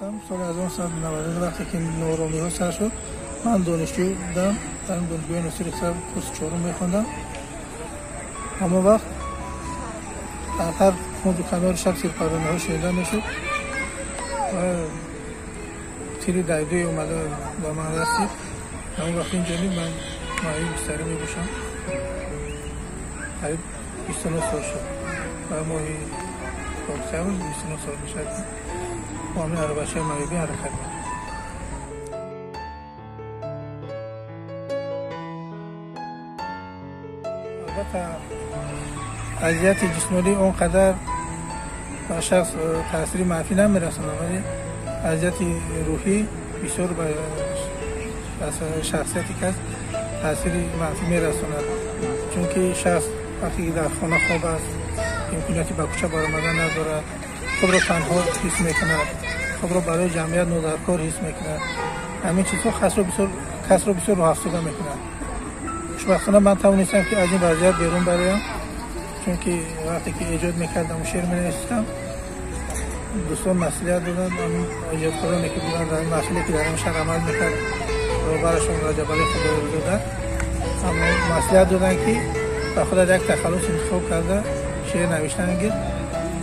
گفتم سال 1990 وقتی که نورومی ها سر شد من دانشجو بودم، در دانشگاه نصیر اقتصاد کورس چهارم میخوندم. اما وقت هر خود کنار شب سیر پرونده ها شنیده میشد و تیری دایدوی اومده با من رسید. همون وقت این جانب من ماهی بستری میبوشم. قریب 29 سال شد و ماهی اکتبر 29 سال میشد با همین عربچه مغربی حرکت می‌کنم. البته اذیت جسمانی اونقدر به شخص تاثیر منفی نمیرسونه، ولی اذیت روحی بسیار به شخصیتی که تاثیر منفی میرسونه، چون که شخص وقتی در خانه خواب است امکانیتی به کوچه برآمدن نداره، خود را تنها حس میکنه، خود را برای جمعیت نودرکار حس میکنه. همین چیزها کس را بسیار رو افسرده میکنه. خوشبختانه من توانستم که از این وضعیت بیرون برایم، چون که وقتی که ایجاد میکردم و شعر مینوشتم دوستان مسئولیت دادن، من ایجادکارانی که بودن در این محفلی که در این شهر عمل میکرد و براشون رجب علی خدایی دادن، اما مسئولیت دادن که به خودت یک تخلص انتخاب کرده شعر نوشتن گیر،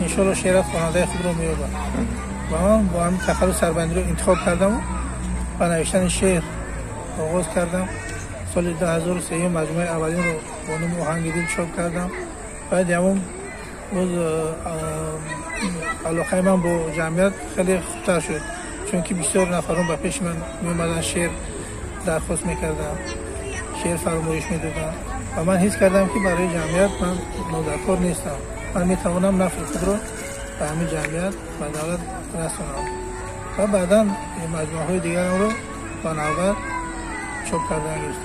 انشالله شعرت خواننده خود رو می‌یابد. و من با همین تخلص سربندی رو انتخاب کردم و نوشتن شعر آغاز کردم. سال 2003 مجموعه اولین رو با نام آهنگ دل چاپ کردم. بعد همون روز علاقه من با جمعیت خیلی خوبتر شد، چون که بسیار نفران به پیش من می‌آمدن شعر درخواست می‌کردم، شعر فرمایش می‌دادن و من حس کردم که برای جمعیت من نودرکار نیستم، من می‌توانم نفع خود را به همین جمعیت و دولت رسانم. و بعداً مجموعه‌های دیگر رو با نوبت چاپ کردن گرفتم.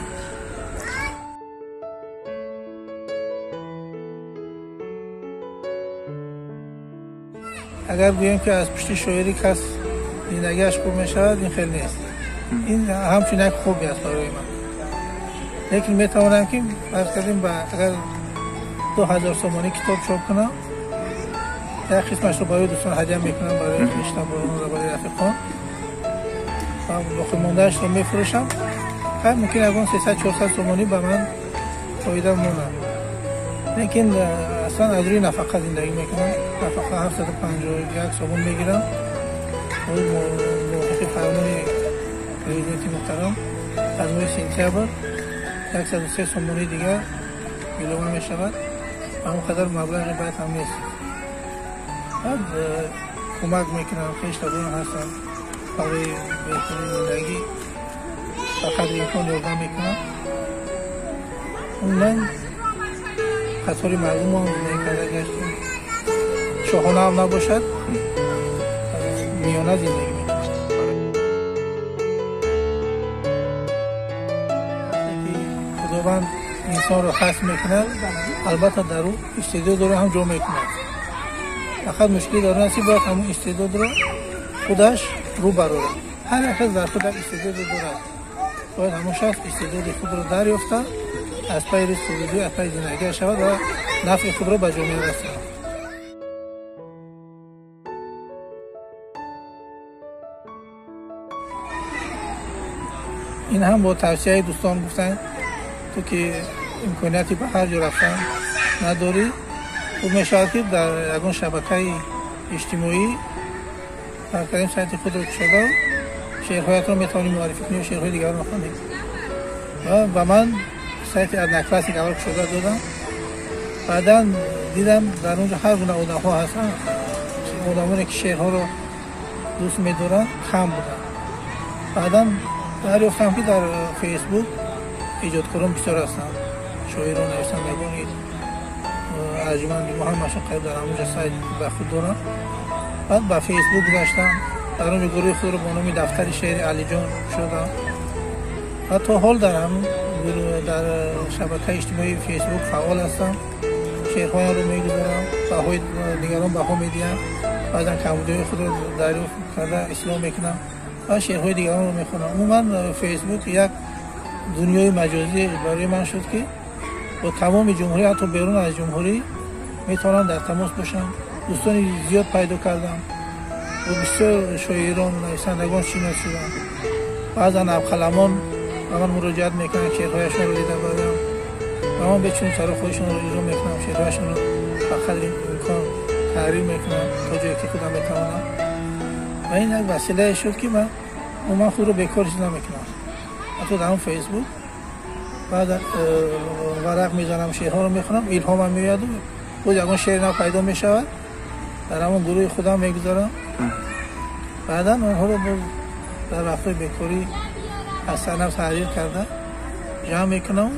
اگر بگویم که از پشت شاعری کس زندگیش خوب میشود، این خیلی نیست. این همچنین یک خوبی است برای من. لیکن میتوانم که فرض کردیم اگر 2000 سومانی کتاب چاپ کنم، یک قسمتش رو برای دوستان هدیه میکنم، برای رشته‌ام و برای رفیقان، و باقی مونده‌اش رو میفروشم. خیلی ممکن اگه 300-400 سومانی به من فایده مونه. لیکن اصلا از روی نفقه زندگی میکنم. نفقه 751 سومون میگیرم. موافق فرمان پرزیدنت محترم از ماه سپتامبر 103 سومونی دیگر اعلام میشود. اما قدر مبلغ باید هم نیست. بعد کمک میکنم، خیلی شبان هستم برای بهترین زندگی فقط امکان یاردم میکنم. من قطاری مردم هم زندگی کرده گشتیم، شاهانه هم نباشد، میانه زندگی میکنم. خداوند انسان رو خاص میکنه، البته در او استعداد رو هم جا میکنه. فقط مشکلی داره نصیب باید همون استعداد رو خودش رو براره. هر کس در خودش استعداد داره، باید همون شخص استعداد خود رو دریافته، از پای رسیدگی از پای زندگی شود و نفع خود رو به جامعه رساند. این هم با توصیه دوستان گفتن تو که امکانیتی به هر جا رفتن نداری، خوب میشود که در یگان شبکه اجتماعی هر کدام سایت خود رو شده شعرهایت رو میتونی معرفی کنی و شعرهای دیگر رو بخوانی. و من سایت ادنا کلاسیک اول شده دادم. بعدا دیدم در اونجا هر گونه آدم ها هستن، آدمانی که شعرها رو دوست می‌دارن کم بودن. بعدا دریافتم که در فیسبوک ایجادکاران بسیار هستن، شاعران، نویسندگان، ارجمندی ما همشون قریب در همونجا سایت به خود دارن. بعد با فیسبوک گشتم، در اونجا گروه خود رو با نام دفتر شعر علی جان شدم. و تا حال در شبکه اجتماعی فیسبوک فعال هستم، شعرهایم رو میگذارم، بهای دیگران بها میدیم، بعضا کمبودهای خود رو دریافت کرده اصلاح میکنم و شعرهای دیگران رو میخونم. عموما فیسبوک یک دنیای مجازی برای من شد که با تمام جمهوری، حتی بیرون از جمهوری میتونم در تماس باشم. دوستانی زیاد پیدا کردم و بسیار شاعران نویسندگان شناسیدم. بعضا ابخلمان به من مراجعت میکنن شعرهایشون رو دیده بودم و من بچون سر خودشون رو اجرا میکنم، شعرهایشون رو به قدر امکان تحریر میکنم تا جایی که خودم میتوانم و این یک وسیله شد که من خود رو بیکار چیز نمیکنم. حتی در اون فیسبوک بعد ورق میزنم، شعرها رو میخونم، الهامم میاد و خود یکان شعر نو پیدا میشود در همون گروه خودم میگذارم. بعدا اونها رو در وقتای بیکاری از سرنو تحریر کرده جمع میکنم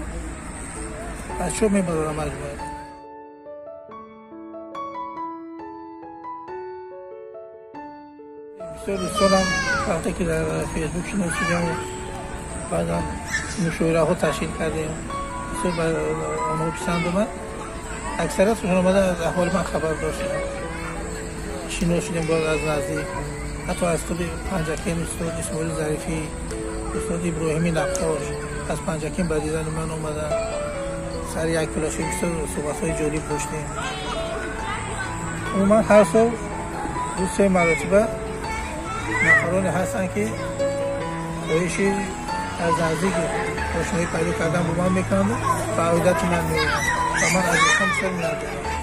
و از چوب میبرم مجموعه. بسیار دوستانم وقتی که در فیسبوک شناسیدم و بعدا مشاوره ها تشکیل کردیم بسیار بر آنها پسند اومد. اکثریتشون آمده از احوال من خبر داشتن، شناسیدیم باز از نزدیک، حتی از خود پنجکین استاد اسماعیل ظریفی، استاد ابراهیمی نقاش از پنجکین به دیدن من اومدن. سر یک کلاشه بسیار صحبت‌های جالب داشتیم. عموما هر سال دو سه مرتبه نفرانی هستن که خواهشی از نزدیک آشنایی پیدا کردن با من میکنند و عودت من میبینند و من از ایشان بسیار می‌اندوزم.